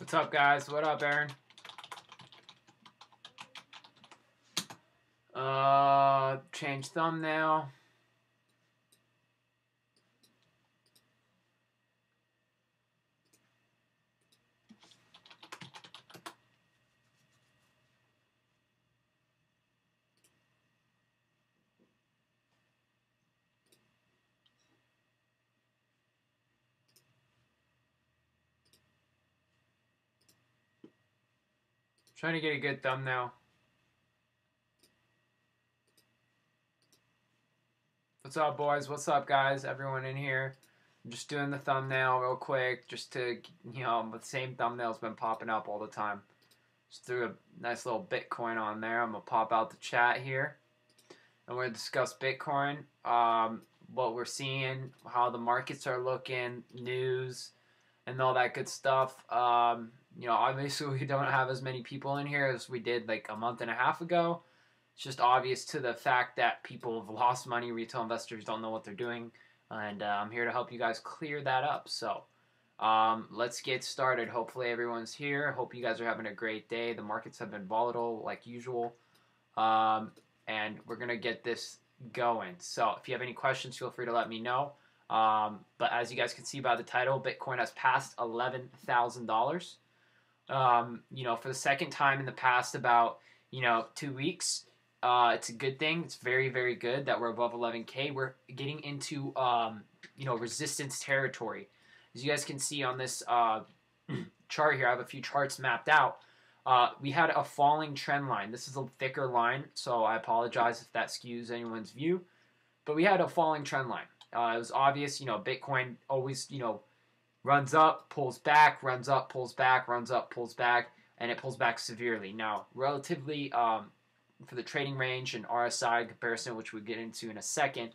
What's up, guys? What up, Aaron? Change thumbnail. Trying to get a good thumbnail. What's up, boys? What's up, guys? Everyone in here. I'm just doing the thumbnail real quick, just to, the same thumbnail's been popping up all the time. Just threw a nice little Bitcoin on there. I'm gonna pop out the chat here, and we're gonna discuss Bitcoin, what we're seeing, how the markets are looking, news, and all that good stuff. Obviously we don't have as many people in here as we did like a month and a half ago. It's just obvious to the fact that people have lost money. Retail investors don't know what they're doing, and I'm here to help you guys clear that up. So let's get started. Hopefully everyone's here. Hope you guys are having a great day. The markets have been volatile like usual, and we're gonna get this going. So if you have any questions, feel free to let me know. But as you guys can see by the title, Bitcoin has passed $11,000. For the second time in the past about 2 weeks. It's a good thing. It's very, very good that we're above 11K. We're getting into resistance territory. As you guys can see on this chart here, I have a few charts mapped out. We had a falling trend line. This is a thicker line, so I apologize if that skews anyone's view. But we had a falling trend line. It was obvious, Bitcoin always, runs up, pulls back, runs up, pulls back, runs up, pulls back, and it pulls back severely. Now, relatively, for the trading range and RSI comparison, which we'll get into in a second,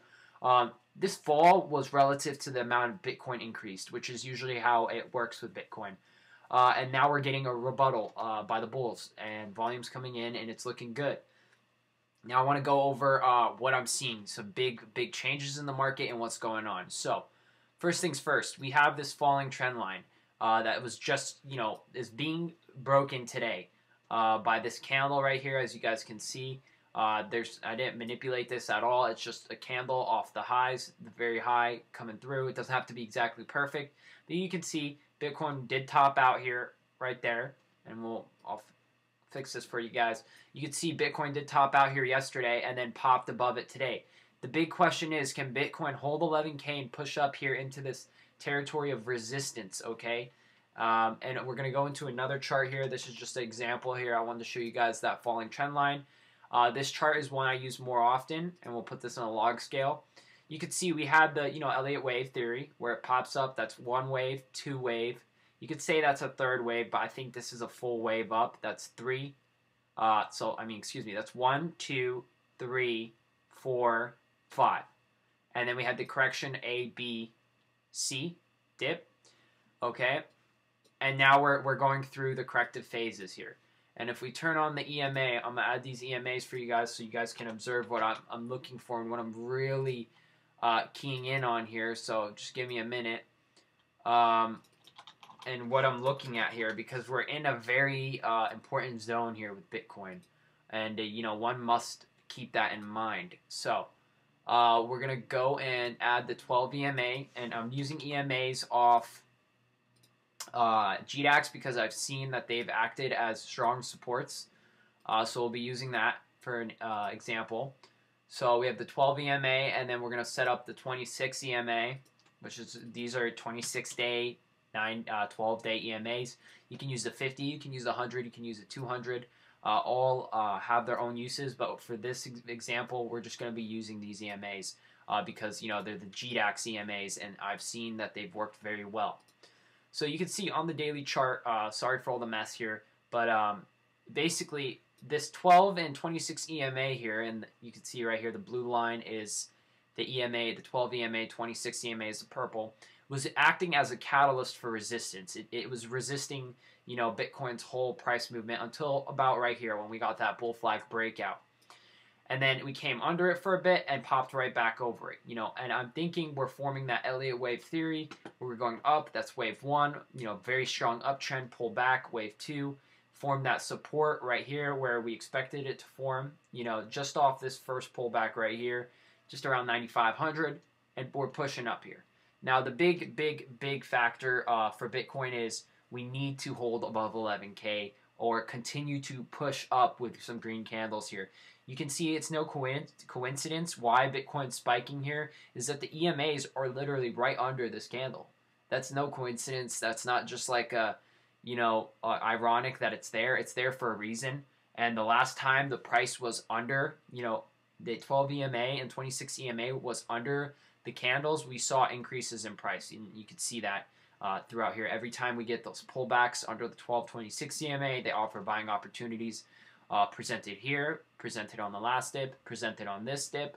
this fall was relative to the amount of Bitcoin increased, which is usually how it works with Bitcoin. And now we're getting a rebuttal by the bulls, and volume's coming in, and it's looking good. Now I want to go over what I'm seeing, some big changes in the market and what's going on. So, first things first, we have this falling trend line that was just, is being broken today by this candle right here, as you guys can see. I didn't manipulate this at all. It's just a candle off the highs, the very high coming through. It doesn't have to be exactly perfect, but you can see Bitcoin did top out here, right there, and I'll fix this for you guys. You can see Bitcoin did top out here yesterday and then popped above it today. The big question is, can Bitcoin hold 11K and push up here into this territory of resistance, okay? And we're going to go into another chart here. This is just an example here. I wanted to show you guys that falling trend line. This chart is one I use more often, and we'll put this on a log scale. You can see we had the, Elliott wave theory, where it pops up. That's one wave, two wave. You could say that's a third wave, but I think this is a full wave up. That's three. That's 1, 2, 3, 4, 5. And then we had the correction A, B, C, dip. Okay. And now we're going through the corrective phases here. And if we turn on the EMA, I'm going to add these EMAs for you guys so you guys can observe what I'm looking for and what I'm really keying in on here. So just give me a minute. And what I'm looking at here, because we're in a very important zone here with Bitcoin. And, one must keep that in mind. So we're going to go and add the 12 EMA. And I'm using EMAs off GDAX because I've seen that they've acted as strong supports. So we'll be using that for an example. So we have the 12 EMA, and then we're going to set up the 26 EMA, which is, these are 26-day, 12-day EMAs. You can use the 50, you can use the 100, you can use the 200. All have their own uses, but for this example, we're just going to be using these EMAs because, they're the GDAX EMAs, and I've seen that they've worked very well. So you can see on the daily chart, sorry for all the mess here, but basically this 12 and 26 EMA here, and you can see right here the blue line is the EMA, the 12 EMA, 26 EMA is the purple, was acting as a catalyst for resistance. It was resisting, Bitcoin's whole price movement until about right here when we got that bull flag breakout. And then we came under it for a bit and popped right back over it, and I'm thinking we're forming that Elliott wave theory where we're going up. That's wave one, very strong uptrend, pull back, wave two, form that support right here where we expected it to form, just off this first pullback right here, just around 9,500, and we're pushing up here. Now, the big factor for Bitcoin is we need to hold above 11K or continue to push up with some green candles here. You can see it's no coincidence why Bitcoin's spiking here is that the EMAs are literally right under this candle. That's no coincidence. That's not just like ironic that it's there. It's there for a reason. And the last time the price was under, the 12 EMA and 26 EMA was under the candles, we saw increases in price. And you can see that throughout here. Every time we get those pullbacks under the 12, 26 EMA, they offer buying opportunities. Presented here, presented on the last dip, presented on this dip,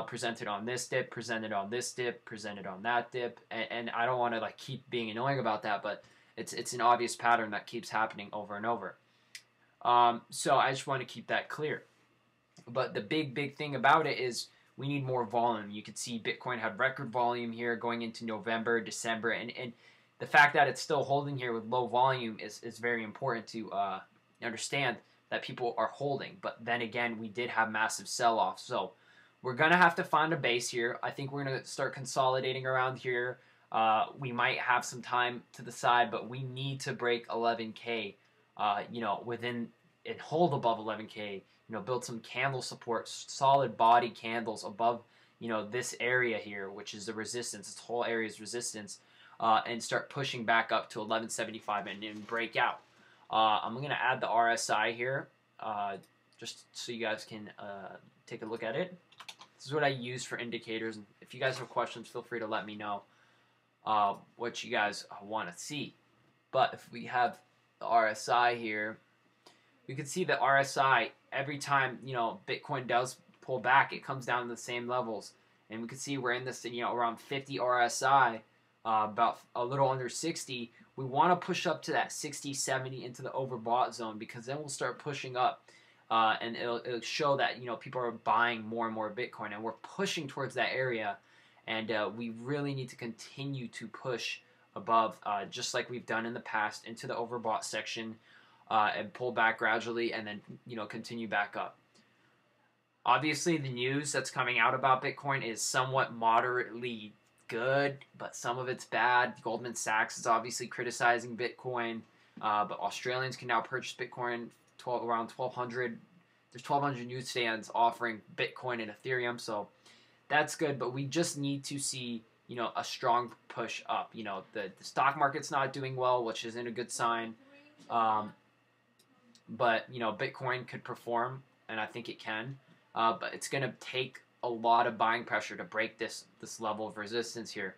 presented on this dip, presented on this dip, presented on that dip, and I don't want to keep being annoying about that, but it's an obvious pattern that keeps happening over and over. So I just want to keep that clear. But the big thing about it is we need more volume. You can see Bitcoin had record volume here going into November, December, and the fact that it's still holding here with low volume is very important to understand that people are holding. But then again, we did have massive sell-off. So we're going to have to find a base here. I think we're going to start consolidating around here. We might have some time to the side, but we need to break 11K, within and hold above 11K, build some candle support, solid body candles above, this area here, which is the resistance. This whole area is resistance, and start pushing back up to 1175 and break out. I'm going to add the RSI here, just so you guys can take a look at it. This is what I use for indicators. And if you guys have questions, feel free to let me know what you guys want to see. But if we have the RSI here, we can see the RSI every time Bitcoin does pull back, it comes down to the same levels, and we can see we're in this around 50 RSI, about a little under 60. We want to push up to that 60, 70 into the overbought zone, because then we'll start pushing up, and it'll show that people are buying more and more Bitcoin, and we're pushing towards that area, and we really need to continue to push above, just like we've done in the past, into the overbought section, and pull back gradually, and then continue back up. Obviously, the news that's coming out about Bitcoin is somewhat moderately good, but some of it's bad. Goldman Sachs is obviously criticizing Bitcoin, but Australians can now purchase Bitcoin around 1,200. There's 1,200 newsstands offering Bitcoin and Ethereum, so that's good. But we just need to see a strong push up. The stock market's not doing well, which isn't a good sign. But Bitcoin could perform, and I think it can. But it's going to take a lot of buying pressure to break this level of resistance here.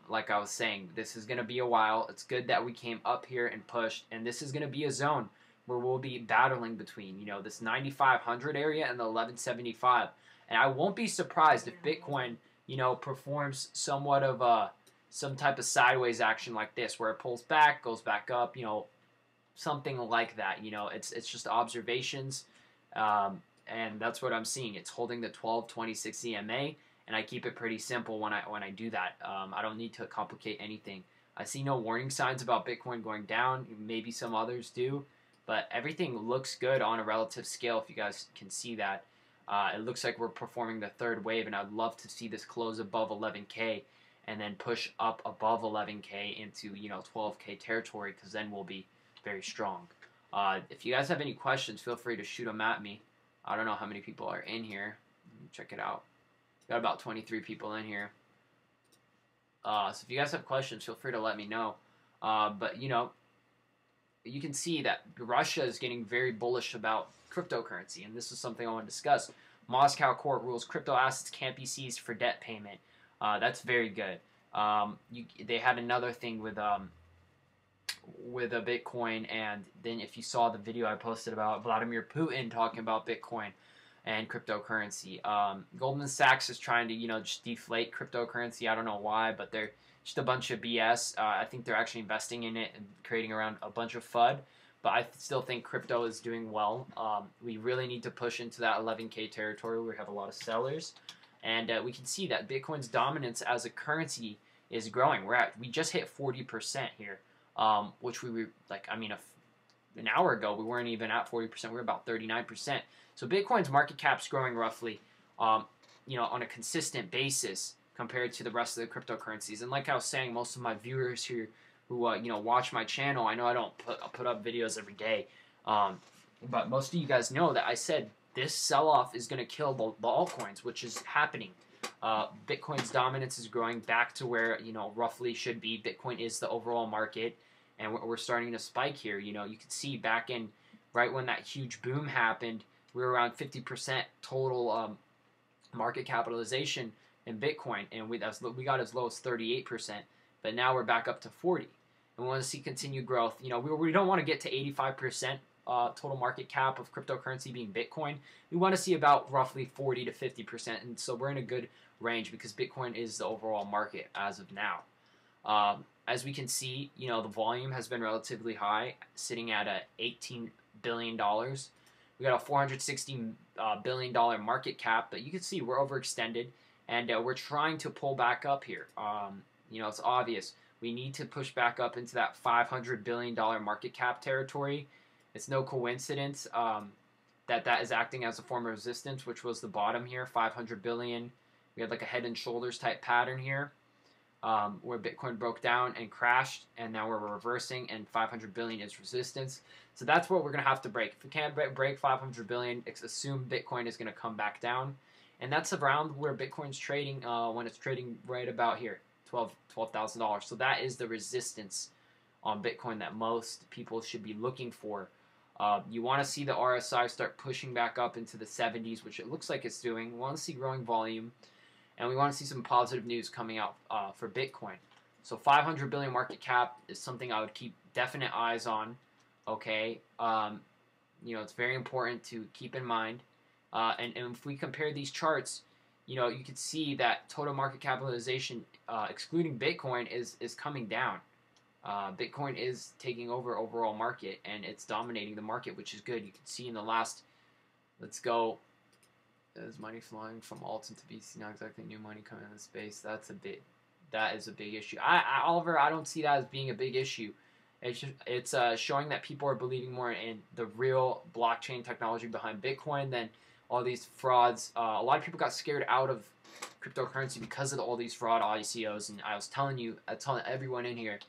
Like I was saying, this is going to be a while. It's good that we came up here and pushed, and this is going to be a zone where we'll be battling between this 9,500 area and the 1175. And I won't be surprised if Bitcoin performs somewhat of some type of sideways action like this, where it pulls back, goes back up, something like that. It's just observations. And that's what I'm seeing. It's holding the 1226 EMA, and I keep it pretty simple when I do that. I don't need to complicate anything. I see no warning signs about Bitcoin going down. Maybe some others do, but everything looks good on a relative scale, if you guys can see that. It looks like we're performing the third wave, and I'd love to see this close above 11K and then push up above 11K into 12K territory, because then we'll be very strong. If you guys have any questions, feel free to shoot them at me. I don't know how many people are in here. Let me check it out. Got about 23 people in here. So if you guys have questions, feel free to let me know. But you can see that Russia is getting very bullish about cryptocurrency, and this is something I want to discuss. Moscow court rules crypto assets can't be seized for debt payment. That's very good. They had another thing with a Bitcoin, and then if you saw the video I posted about Vladimir Putin talking about Bitcoin and cryptocurrency, Goldman Sachs is trying to just deflate cryptocurrency. I don't know why, but they're just a bunch of BS. I think they're actually investing in it and creating around a bunch of FUD, but I still think crypto is doing well. We really need to push into that 11K territory where we have a lot of sellers, and we can see that Bitcoin's dominance as a currency is growing. We just hit 40% here, which we were like, I mean, an hour ago we weren't even at 40%. We were about 39%. So Bitcoin's market cap's growing roughly, on a consistent basis compared to the rest of the cryptocurrencies. And like I was saying, most of my viewers here who watch my channel, I know I don't put up videos every day, but most of you guys know that I said this sell-off is going to kill the altcoins, which is happening. Bitcoin's dominance is growing back to where roughly should be. Bitcoin is the overall market, and we're starting to spike here. You can see back in right when that huge boom happened, we were around 50% total market capitalization in Bitcoin, and we got as low as 38%, but now we're back up to 40%. And we want to see continued growth. We don't want to get to 85% total market cap of cryptocurrency being Bitcoin. We want to see about roughly 40 to 50%, and so we're in a good range because Bitcoin is the overall market as of now. As we can see, the volume has been relatively high, sitting at $18 billion. We got a $460 billion market cap, but you can see we're overextended, and we're trying to pull back up here. It's obvious. We need to push back up into that $500 billion market cap territory. It's no coincidence that is acting as a form of resistance, which was the bottom here, 500 billion. We had like a head and shoulders type pattern here, where Bitcoin broke down and crashed, and now we're reversing, and 500 billion is resistance. So that's what we're going to have to break. If we can't break 500 billion, assume Bitcoin is going to come back down. And that's around where Bitcoin's trading when it's trading right about here, $12,000. So that is the resistance on Bitcoin that most people should be looking for. You want to see the RSI start pushing back up into the 70s, which it looks like it's doing. We want to see growing volume, and we want to see some positive news coming out for Bitcoin. So 500 billion market cap is something I would keep definite eyes on. Okay, it's very important to keep in mind. And if we compare these charts, you can see that total market capitalization, excluding Bitcoin, is coming down. Bitcoin is taking over overall market, and it's dominating the market, which is good. You can see in the last, let's go, there's money flowing from alts into BTC, not exactly new money coming in the space. That is a big issue. Oliver, I don't see that as being a big issue. It's showing that people are believing more in the real blockchain technology behind Bitcoin than all these frauds. A lot of people got scared out of cryptocurrency because of all these fraud ICOs, and I was telling everyone in here,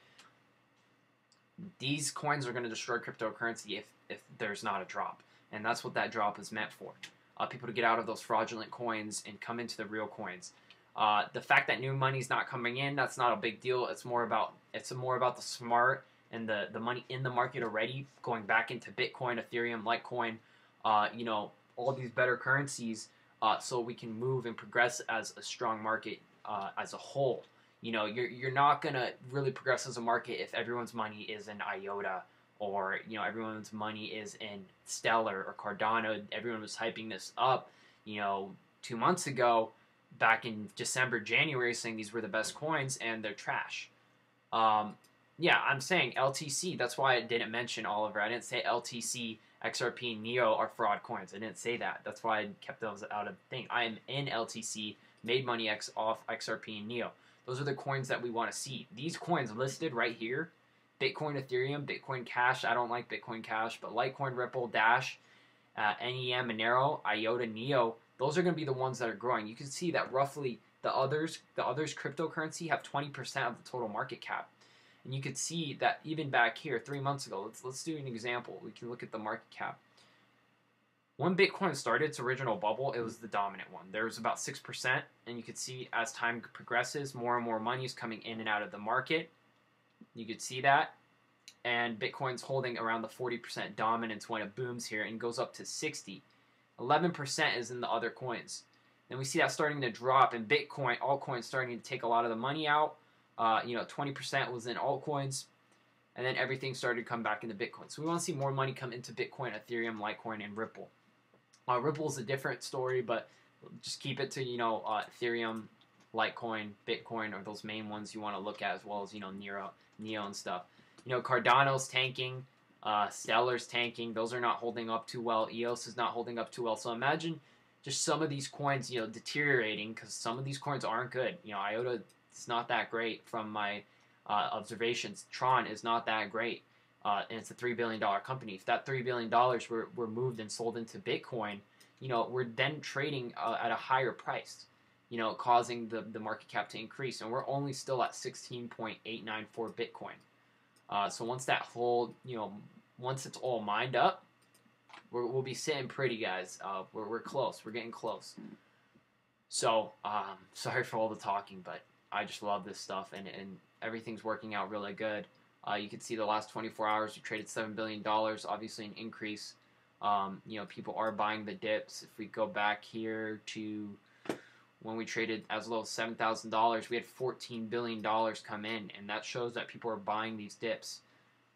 these coins are going to destroy cryptocurrency if there's not a drop, and that's what that drop is meant for. People to get out of those fraudulent coins and come into the real coins. The fact that new money's not coming in, that's not a big deal. It's more about the smart and the money in the market already going back into Bitcoin, Ethereum, Litecoin, all these better currencies, so we can move and progress as a strong market as a whole. You're not gonna really progress as a market if everyone's money is in IOTA, or everyone's money is in Stellar or Cardano. Everyone was hyping this up 2 months ago, back in December, January, saying these were the best coins, and they're trash. Yeah, I'm saying LTC. That's why I didn't mention Oliver. I didn't say LTC, XRP, and Neo are fraud coins. I didn't say that. That's why I kept those out of the thing. I am in LTC, made money off XRP and Neo. Those are the coins that we want to see. These coins listed right here, Bitcoin, Ethereum, Bitcoin Cash. I don't like Bitcoin Cash, but Litecoin, Ripple, Dash, NEM, Monero, IOTA, Neo, those are going to be the ones that are growing. You can see that roughly the others cryptocurrency have 20% of the total market cap. And you could see that even back here 3 months ago, let's do an example. We can look at the market cap. When Bitcoin started its original bubble, it was the dominant one. There was about 6%, and you could see as time progresses, more and more money is coming in and out of the market. You could see that. And Bitcoin's holding around the 40% dominance when it booms here and goes up to 60. 11% is in the other coins. Then we see that starting to drop, and Bitcoin, altcoins starting to take a lot of the money out. 20% was in altcoins, and then everything started to come back into Bitcoin. So we want to see more money come into Bitcoin, Ethereum, Litecoin, and Ripple. Ripple is a different story, but just keep it to Ethereum, Litecoin, Bitcoin are those main ones you want to look at, as well as Neo and stuff. Cardano's tanking. Stellar's tanking. Those are not holding up too well. EOS is not holding up too well. So imagine just some of these coins, deteriorating because some of these coins aren't good. IOTA is not that great from my observations. Tron is not that great. And it's a $3 billion company. If that $3 billion were moved and sold into Bitcoin, we're then trading at a higher price, causing the market cap to increase. And we're only still at 16.894 Bitcoin. So once that whole, once it's all mined up, we'll be sitting pretty, guys. We're close. We're getting close. So sorry for all the talking, but I just love this stuff, and everything's working out really good. You can see the last 24 hours we traded $7 billion, obviously an increase. People are buying the dips. If we go back here to when we traded as low as $7,000, we had $14 billion come in, and that shows that people are buying these dips.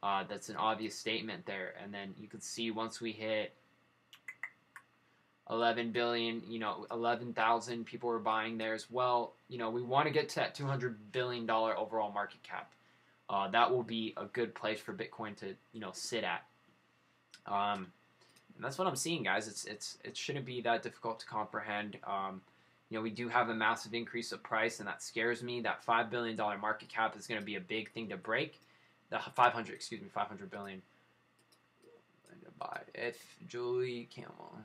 That's an obvious statement there. And then you can see once we hit 11 billion, 11,000 people were buying there as well. We want to get to that $200 billion overall market cap. That will be a good place for Bitcoin to, sit at. And that's what I'm seeing, guys. It shouldn't be that difficult to comprehend. We do have a massive increase of price, and that scares me. That $5 billion market cap is going to be a big thing to break. The 500 billion. If Julie Camel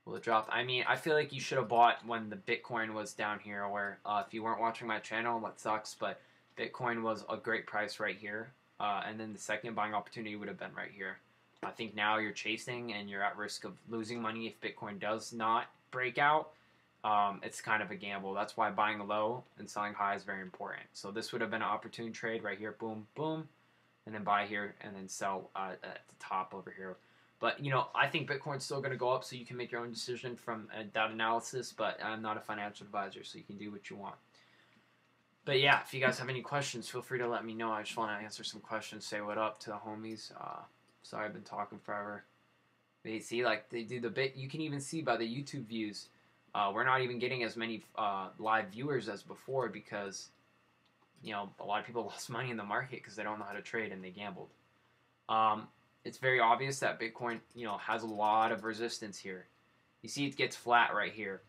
will it drop? I mean, I feel like you should have bought when the Bitcoin was down here, or if you weren't watching my channel, that sucks, but Bitcoin was a great price right here, and then the second buying opportunity would have been right here. I think now you're chasing and you're at risk of losing money if Bitcoin does not break out. It's kind of a gamble. That's why buying low and selling high is very important. So this would have been an opportune trade right here. Boom, boom. And then buy here and then sell at the top over here. But, I think Bitcoin's still going to go up, so you can make your own decision from that analysis. But I'm not a financial advisor, so you can do what you want. But yeah, if you guys have any questions, feel free to let me know. I just want to answer some questions, say what up to the homies. Sorry, I've been talking forever. They see, they do the bit. You can even see by the YouTube views. We're not even getting as many live viewers as before because, a lot of people lost money in the market because they don't know how to trade and they gambled. It's very obvious that Bitcoin, has a lot of resistance here. You see it gets flat right here,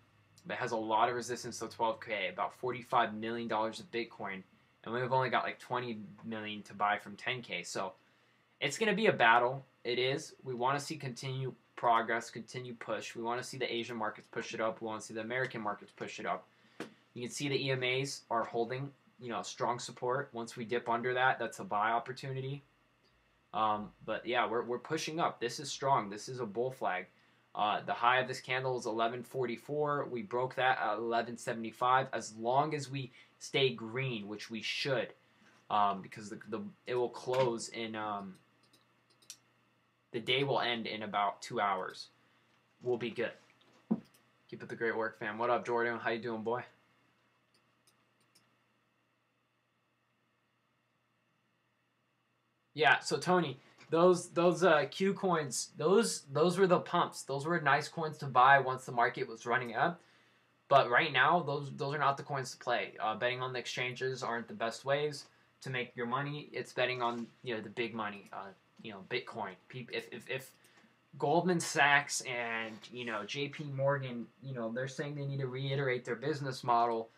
but it has a lot of resistance to 12K, about $45 million of Bitcoin, and we've only got like 20 million to buy from 10K. So it's going to be a battle. It is. We want to see continued progress, continue push. We want to see the Asian markets push it up. We want to see the American markets push it up. You can see the EMAs are holding, strong support. Once we dip under that, that's a buy opportunity. But yeah, we're pushing up. This is strong. This is a bull flag. The high of this candle is 1144. We broke that at 1175. As long as we stay green, which we should, because it will close in. The day will end in about 2 hours. We'll be good. Keep up the great work, fam. What up, Jordan? How you doing, boy? Yeah, so Tony, those Q coins, those were the pumps. Those were nice coins to buy once the market was running up. But right now, those are not the coins to play. Betting on the exchanges aren't the best ways to make your money. It's betting on the big money. Bitcoin. If Goldman Sachs and J.P. Morgan, they're saying they need to reiterate their business model,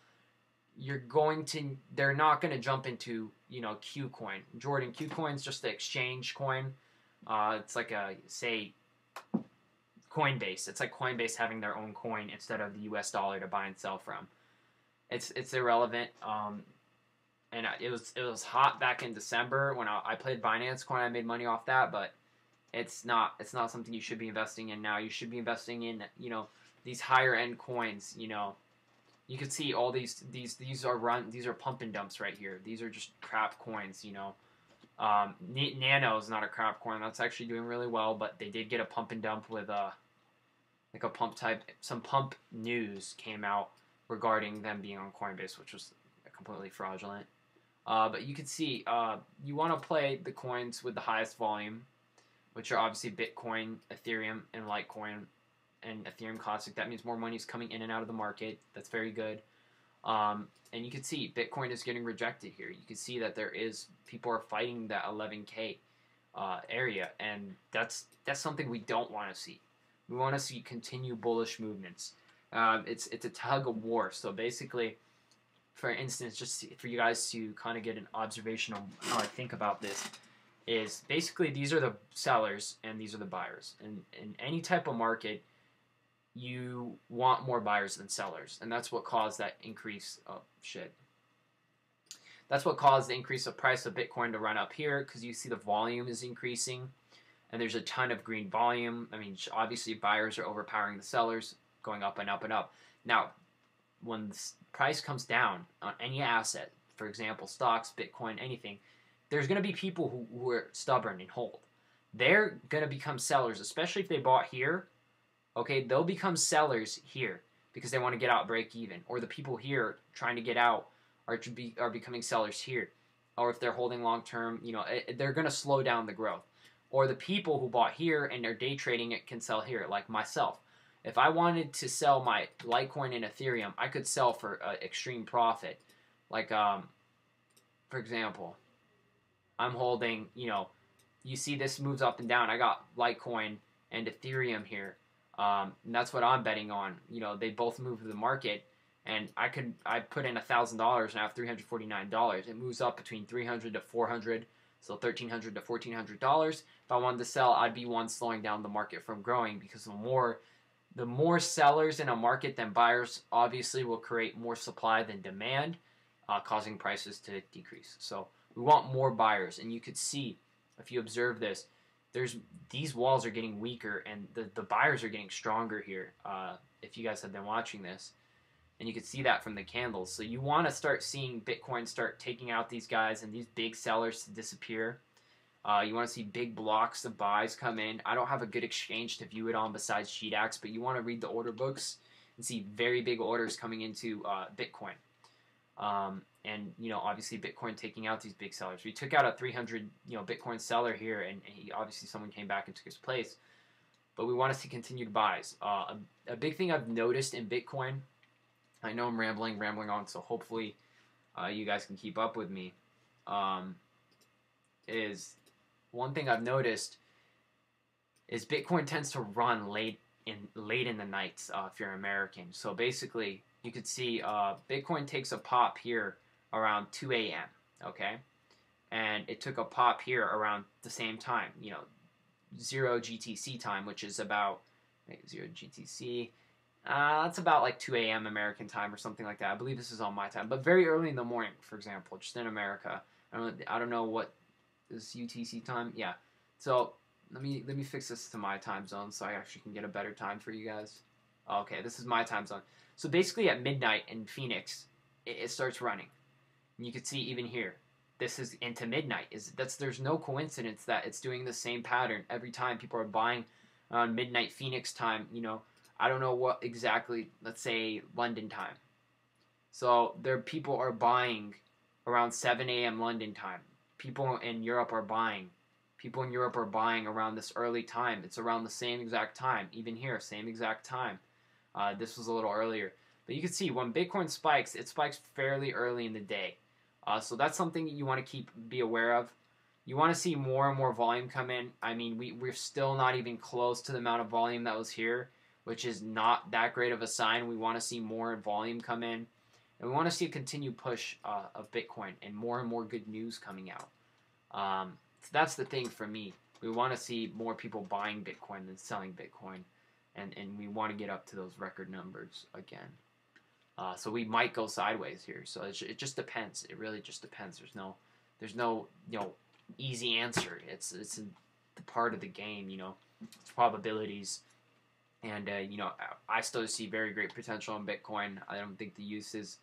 they're not going to jump into Q coin. Jordan, Q coin's just the exchange coin. It's like CoinBase. It's like CoinBase having their own coin instead of the U.S. dollar to buy and sell from. It's irrelevant. And it was hot back in December when I played Binance coin. I made money off that, but it's not something you should be investing in now. You should be investing in these higher end coins. You can see all these are pump and dumps right here. These are just crap coins. Nano is not a crap coin. That's actually doing really well, but they did get a pump and dump with like a pump type. Some pump news came out regarding them being on Coinbase, which was completely fraudulent. But you can see you want to play the coins with the highest volume, which are obviously Bitcoin, Ethereum, and Litecoin, and Ethereum Classic. That means more money is coming in and out of the market. That's very good. And you can see Bitcoin is getting rejected here. You can see that people are fighting that 11K. area, and that's something we don't want to see. We want to see continued bullish movements. It's a tug of war. So basically, for instance, just for you guys to kind of get an observation on how I think about this, is basically these are the sellers and these are the buyers. And in any type of market, you want more buyers than sellers, and that's what caused that increase. Oh shit. That's what caused the increase of price of Bitcoin to run up here, because you see the volume is increasing, and there's a ton of green volume. I mean, obviously buyers are overpowering the sellers, going up and up and up. Now, when the price comes down on any asset, for example, stocks, Bitcoin, anything, there's going to be people who are stubborn and hold. They're going to become sellers, especially if they bought here. Okay, they'll become sellers here because they want to get out, break even. Or the people here trying to get out are becoming sellers here. Or if they're holding long term, they're going to slow down the growth. Or the people who bought here and they're day trading it can sell here, like myself. If I wanted to sell my Litecoin and Ethereum, I could sell for extreme profit. Like, for example, I'm holding, you see this moves up and down. I got Litecoin and Ethereum here. And that's what I'm betting on. They both move to the market, and I put in $1,000 and I have $349. It moves up between $300 to $400, so $1,300 to $1,400. If I wanted to sell, I'd be one slowing down the market from growing, because the more sellers in a market than buyers obviously will create more supply than demand, causing prices to decrease. So we want more buyers, and you could see if you observe this. These walls are getting weaker, and the buyers are getting stronger here. If you guys have been watching this, and you can see that from the candles. So you want to start seeing Bitcoin start taking out these guys and these big sellers to disappear. You want to see big blocks of buys come in. I don't have a good exchange to view it on besides GDAX, but you want to read the order books and see very big orders coming into Bitcoin. And obviously Bitcoin taking out these big sellers. We took out a 300 Bitcoin seller here, and obviously someone came back and took his place. But we want to see continued buys. A big thing I've noticed in Bitcoin, I know I'm rambling on, so hopefully you guys can keep up with me. Is one thing I've noticed is Bitcoin tends to run late in the nights if you're American. So basically, you could see Bitcoin takes a pop here around 2 a.m., okay? And it took a pop here around the same time, 0 GTC time, which is about 0 GTC. That's about like 2 a.m. American time or something like that. I believe this is on my time, but very early in the morning, for example, just in America. I don't know what is UTC time. Yeah. So let me fix this to my time zone so I actually can get a better time for you guys. Okay, this is my time zone. So basically at midnight in Phoenix, it starts running. And you can see even here, this is into midnight. There's no coincidence that it's doing the same pattern every time people are buying on midnight Phoenix time. I don't know what exactly, let's say London time. So people are buying around 7 a.m. London time. People in Europe are buying. People in Europe are buying around this early time. It's around the same exact time. Even here, same exact time. This was a little earlier. But you can see when Bitcoin spikes, it spikes fairly early in the day. So that's something you want to be aware of. You want to see more and more volume come in. I mean, we're still not even close to the amount of volume that was here, which is not that great of a sign. We want to see more volume come in. And we want to see a continued push of Bitcoin and more good news coming out. So that's the thing for me. We want to see more people buying Bitcoin than selling Bitcoin. And we want to get up to those record numbers again. So we might go sideways here. So it just depends. It really just depends. There's no easy answer. It's the part of the game. It's probabilities. And I still see very great potential in Bitcoin. I don't think the uses.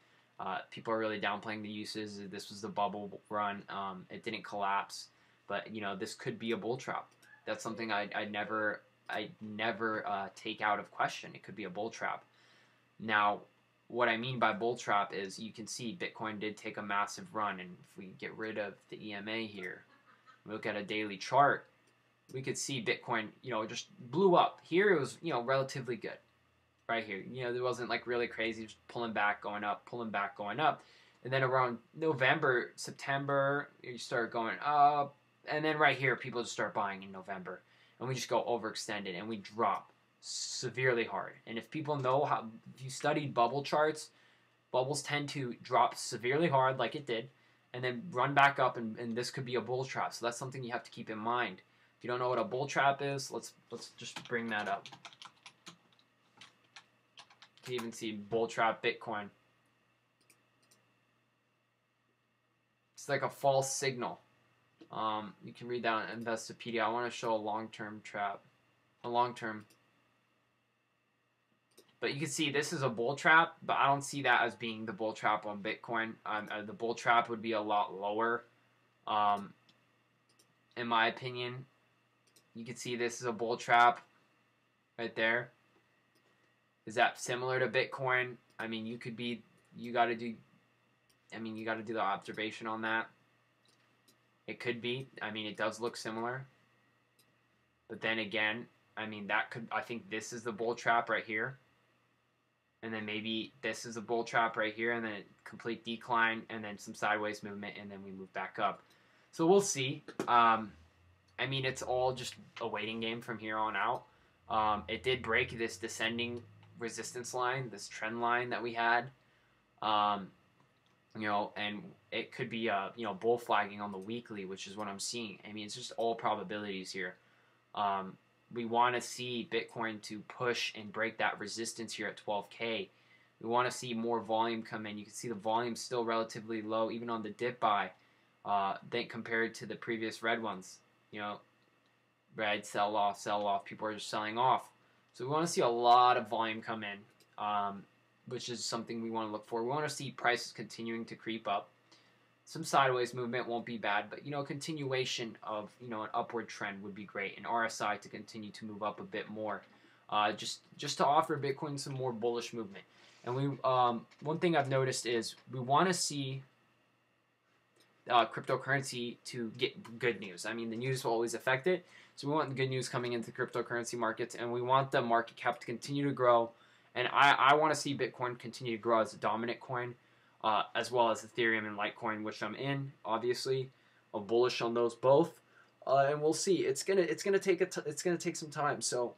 People are really downplaying the uses. This was the bubble run. It didn't collapse, but this could be a bull trap. That's something I never take out of question. It could be a bull trap. Now, what I mean by bull trap is you can see Bitcoin did take a massive run, and if we get rid of the EMA here, look at a daily chart, we could see Bitcoin, just blew up. Here it was, relatively good. Right here, there wasn't like really crazy, just pulling back, going up, pulling back, going up. And then around November, September, you start going up, and then right here, people just start buying in November, and we just go overextended, and we drop severely hard. And if people know how, if you studied bubble charts, bubbles tend to drop severely hard, like it did, and then run back up, and this could be a bull trap. So that's something you have to keep in mind. If you don't know what a bull trap is, let's just bring that up. You can even see bull trap Bitcoin. It's like a false signal. You can read that on Investopedia. I want to show a long-term trap, a long-term. But you can see this is a bull trap, but I don't see that as being the bull trap on Bitcoin. The bull trap would be a lot lower, in my opinion. You can see this is a bull trap right there. Is that similar to Bitcoin? I mean, you got to do the observation on that. It could be. I mean, it does look similar. But then again, I mean, I think this is the bull trap right here. And then maybe this is a bull trap right here, and then a complete decline, and then some sideways movement, and then we move back up. So we'll see. I mean, it's all just a waiting game from here on out. It did break this descending resistance line, this trend line that we had. You know, and it could be bull flagging on the weekly, which is what I'm seeing. I mean, it's just all probabilities here. We want to see Bitcoin to push and break that resistance here at 12K. We want to see more volume come in. You can see the volume still relatively low, even on the dip buy, then compared to the previous red ones. You know, red, sell off. People are just selling off. So we want to see a lot of volume come in, which is something we want to look for. We want to see prices continuing to creep up. Some sideways movement won't be bad, but continuation of an upward trend would be great, and RSI to continue to move up a bit more, just to offer Bitcoin some more bullish movement. And we one thing I've noticed is we want to see cryptocurrency to get good news. I mean, the news will always affect it, so we want good news coming into cryptocurrency markets, and we want the market cap to continue to grow. And I want to see Bitcoin continue to grow as a dominant coin. As well as Ethereum and Litecoin, which I'm in, obviously. I'm bullish on those both, and we'll see. It's gonna take some time, so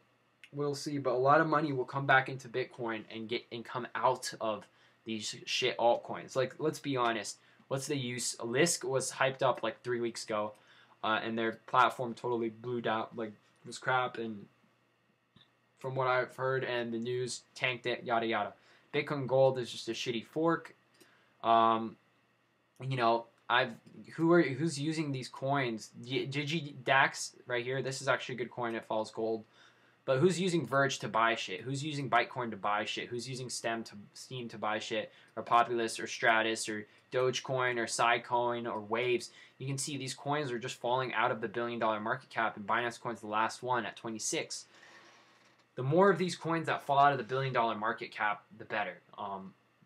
we'll see. But a lot of money will come back into Bitcoin and come out of these shit altcoins. Like, let's be honest. What's the use? Lisk was hyped up like 3 weeks ago, and their platform totally blew down, like was crap, and from what I've heard, and the news tanked it, yada yada. Bitcoin Gold is just a shitty fork. Who's using these coins? DigiDax right here. This is actually a good coin. It follows gold. But who's using Verge to buy shit? Who's using Bytecoin to buy shit? Who's using Steam to buy shit? Or Populus or Stratus or Dogecoin or Sidecoin or Waves? You can see these coins are just falling out of the $1 billion market cap, and Binance Coin's the last one at 26. The more of these coins that fall out of the $1 billion market cap, the better.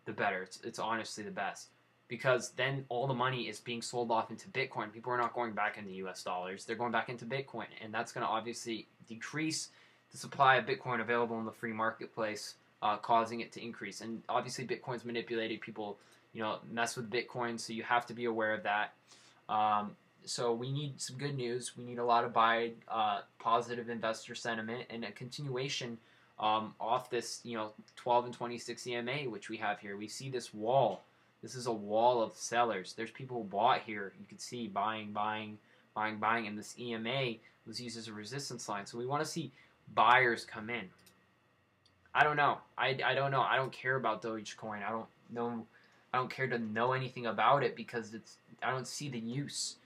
The better. It's honestly the best, because then all the money is being sold off into Bitcoin. People are not going back into US dollars. They're going back into Bitcoin, and that's going to obviously decrease the supply of Bitcoin available in the free marketplace, causing it to increase. And obviously Bitcoin's manipulated. People, mess with Bitcoin, so you have to be aware of that. So we need some good news. We need a lot of positive investor sentiment, and a continuation off this 12 and 26 EMA, which we have here. We see this wall. This is a wall of sellers. There's people who bought here. You can see buying, and this EMA was used as a resistance line. So we want to see buyers come in. I don't know. I don't know. I don't care about Dogecoin. I don't know. I don't care to know anything about it, because I don't see the use.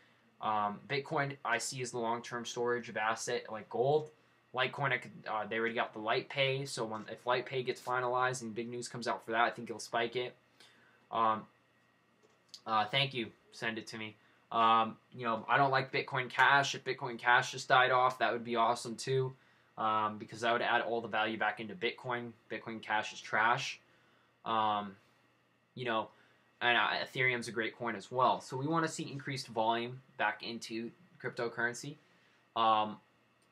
Bitcoin I see as the long-term storage of asset like gold. Litecoin, they already got the LitePay, so if LitePay gets finalized and big news comes out for that, I think it'll spike it. Thank you. Send it to me. I don't like Bitcoin Cash. If Bitcoin Cash just died off, that would be awesome too, because that would add all the value back into Bitcoin. Bitcoin Cash is trash. And Ethereum's a great coin as well. So we want to see increased volume back into cryptocurrency.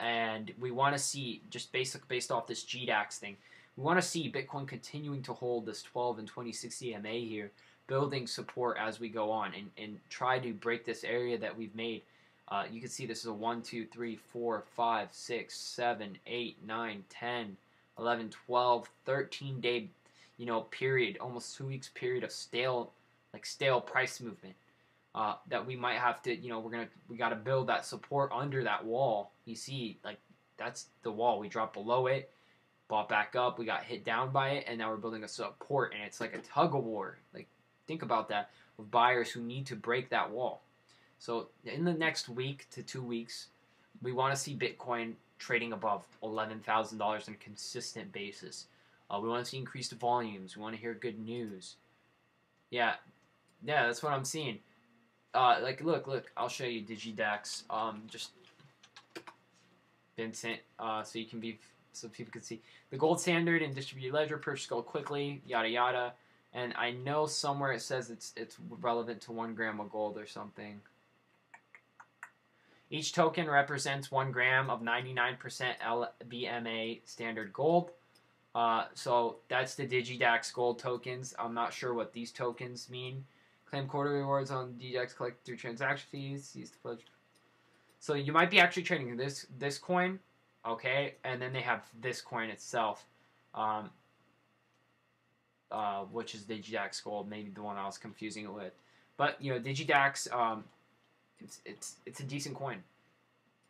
And we want to see, just based off this GDAX thing, we want to see Bitcoin continuing to hold this 12 and 26 EMA here, building support as we go on, and try to break this area that we've made. You can see this is a 1, 2, 3, 4, 5, 6, 7, 8, 9, 10, 11, 12, 13 day, period, almost 2 weeks period of stale price movement. That we might have to, we got to build that support under that wall. You see, like, that's the wall. We dropped below it, bought back up, we got hit down by it, and now we're building a support, and it's like a tug of war. Like, think about that, with buyers who need to break that wall. So in the next week to 2 weeks, we want to see Bitcoin trading above $11,000 on a consistent basis. We want to see increased volumes. We want to hear good news. Yeah, that's what I'm seeing. Like, look, I'll show you DigiDex. Just Vincent, so people can see the gold standard and distributed ledger. Purchase gold quickly, yada yada. And I know somewhere it says it's relevant to 1 gram of gold or something. Each token represents 1 gram of 99% LBMA standard gold. So that's the DigiDex gold tokens. I'm not sure what these tokens mean. Claim quarterly rewards on DigiDex, collect through transaction fees. Use the pledge. So you might be actually trading this coin, okay, and then they have this coin itself, which is DigiDex gold, maybe the one I was confusing it with. But DigiDex, it's a decent coin,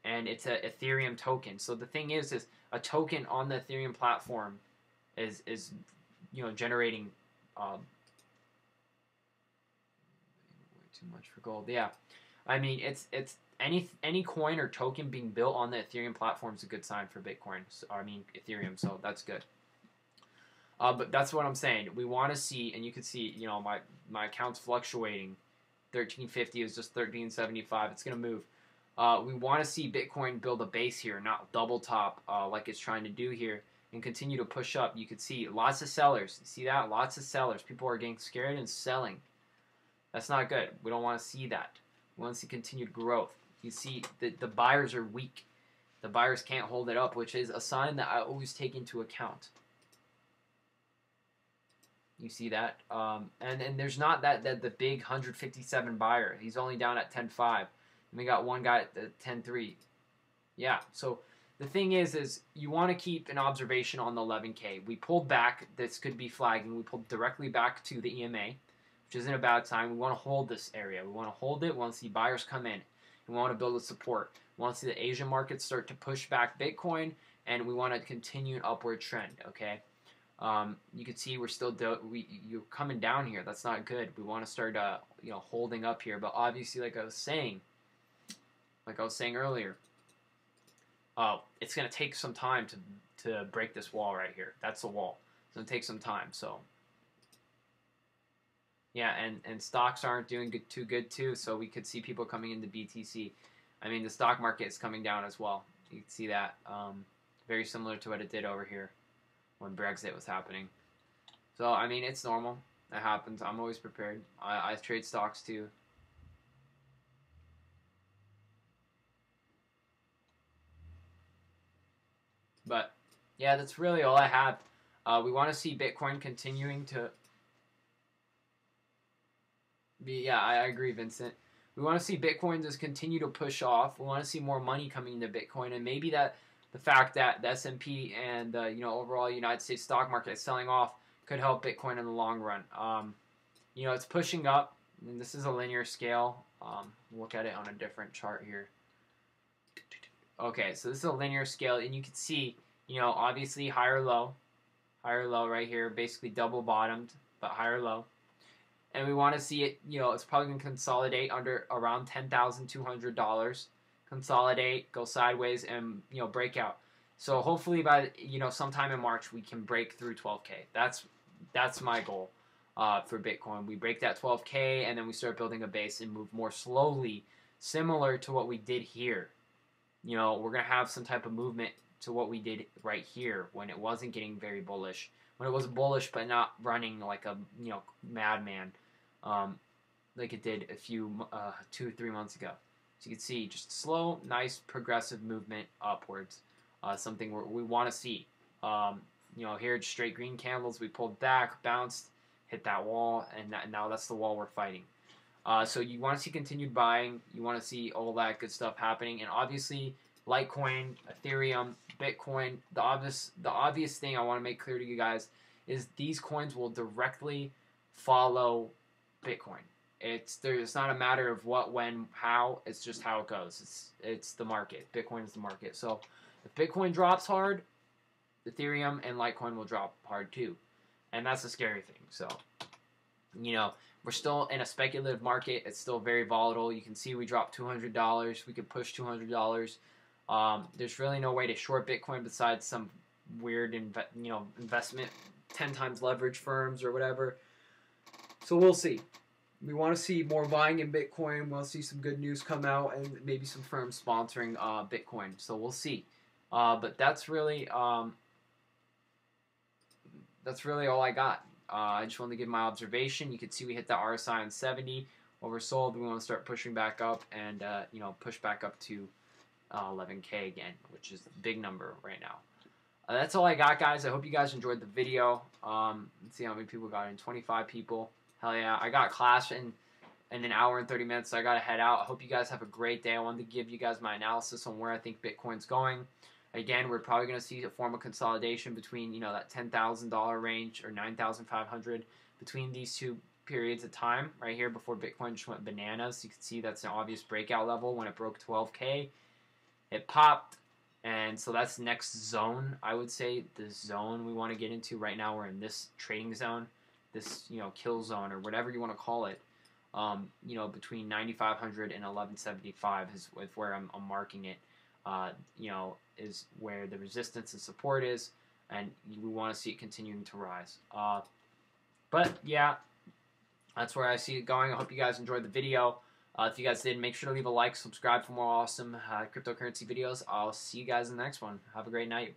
and it's a Ethereum token. So the thing is a token on the Ethereum platform is generating way too much for gold. Yeah, I mean it's any coin or token being built on the Ethereum platform is a good sign for Bitcoin. Ethereum. So that's good. But that's what I'm saying. We want to see, and you can see, my account's fluctuating. 1350 is just 1375. It's going to move. We want to see Bitcoin build a base here, not double top like it's trying to do here, and continue to push up. You can see lots of sellers. You see that? Lots of sellers. People are getting scared and selling. That's not good. We don't want to see that. We want to see continued growth. You see the buyers are weak. The buyers can't hold it up, which is a sign that I always take into account. You see that? And there's not that the big 157 buyer. He's only down at 10.5. And we got one guy at 10.3. Yeah, so the thing is you want to keep an observation on the 11K. We pulled back. This could be flagging. We pulled directly back to the EMA, which isn't a bad time. We want to hold this area. We want to hold it. We want to see buyers come in. We want to build a support. We want to see the Asian markets start to push back Bitcoin, and we want to continue an upward trend, okay? You can see we're still you're coming down here. That's not good. We want to start holding up here, but obviously, like I was saying earlier, it's going to take some time to break this wall right here. That's the wall. It's going to take some time. So yeah, and stocks aren't doing too good too. So we could see people coming into BTC. I mean, the stock market is coming down as well. You can see that very similar to what it did over here when Brexit was happening. So, I mean, it's normal. That happens. I'm always prepared. I trade stocks too. But, yeah, that's really all I have. We want to see Bitcoin continuing to be... Yeah, I agree, Vincent. We want to see Bitcoin just continue to push off. We want to see more money coming into Bitcoin. And maybe that... the fact that the S&P and overall United States stock market is selling off could help Bitcoin in the long run. It's pushing up, and this is a linear scale. Look at it on a different chart here. Okay, so this is a linear scale, and you can see, obviously higher low right here, basically double bottomed, but higher low. And we want to see it, it's probably going to consolidate under around $10,200. Consolidate, go sideways, and break out. So hopefully by sometime in March we can break through 12K. That's my goal for Bitcoin. We break that 12K and then we start building a base and move more slowly, similar to what we did here. We're gonna have some type of movement to what we did right here when it wasn't getting very bullish, when it was bullish but not running like a madman, like it did a few 2-3 months ago. So you can see just slow, nice, progressive movement upwards. Something we want to see. Here it's straight green candles. We pulled back, bounced, hit that wall, and now that's the wall we're fighting. So you want to see continued buying. You want to see all that good stuff happening. And obviously, Litecoin, Ethereum, Bitcoin, the obvious thing I want to make clear to you guys is these coins will directly follow Bitcoin. It's not a matter of what, when, how. It's just how it goes. It's the market. Bitcoin is the market. So if Bitcoin drops hard, Ethereum and Litecoin will drop hard too. And that's the scary thing. So, we're still in a speculative market. It's still very volatile. You can see we dropped $200. We could push $200. There's really no way to short Bitcoin besides some weird investment 10 times leverage firms or whatever. So we'll see. We want to see more buying in Bitcoin. We want to see some good news come out and maybe some firms sponsoring Bitcoin. So we'll see. But that's really all I got. I just wanted to give my observation. You can see we hit the RSI on 70. Oversold. We want to start pushing back up and push back up to 11K again, which is a big number right now. That's all I got, guys. I hope you guys enjoyed the video. Let's see how many people got in. 25 people. Hell yeah. I got class in an hour and 30 minutes, so I got to head out. I hope you guys have a great day. I wanted to give you guys my analysis on where I think Bitcoin's going. Again, we're probably going to see a form of consolidation between, that $10,000 range or $9,500 between these two periods of time right here before Bitcoin just went bananas. You can see that's an obvious breakout level when it broke 12K. It popped. And so that's the next zone, I would say, the zone we want to get into. Right now we're in this trading zone, this, kill zone or whatever you want to call it. Between 9,500 and 1175 is where I'm marking it. Is where the resistance and support is, and we want to see it continuing to rise. But yeah, that's where I see it going. I hope you guys enjoyed the video. If you guys did, make sure to leave a like, subscribe for more awesome cryptocurrency videos. I'll see you guys in the next one. Have a great night.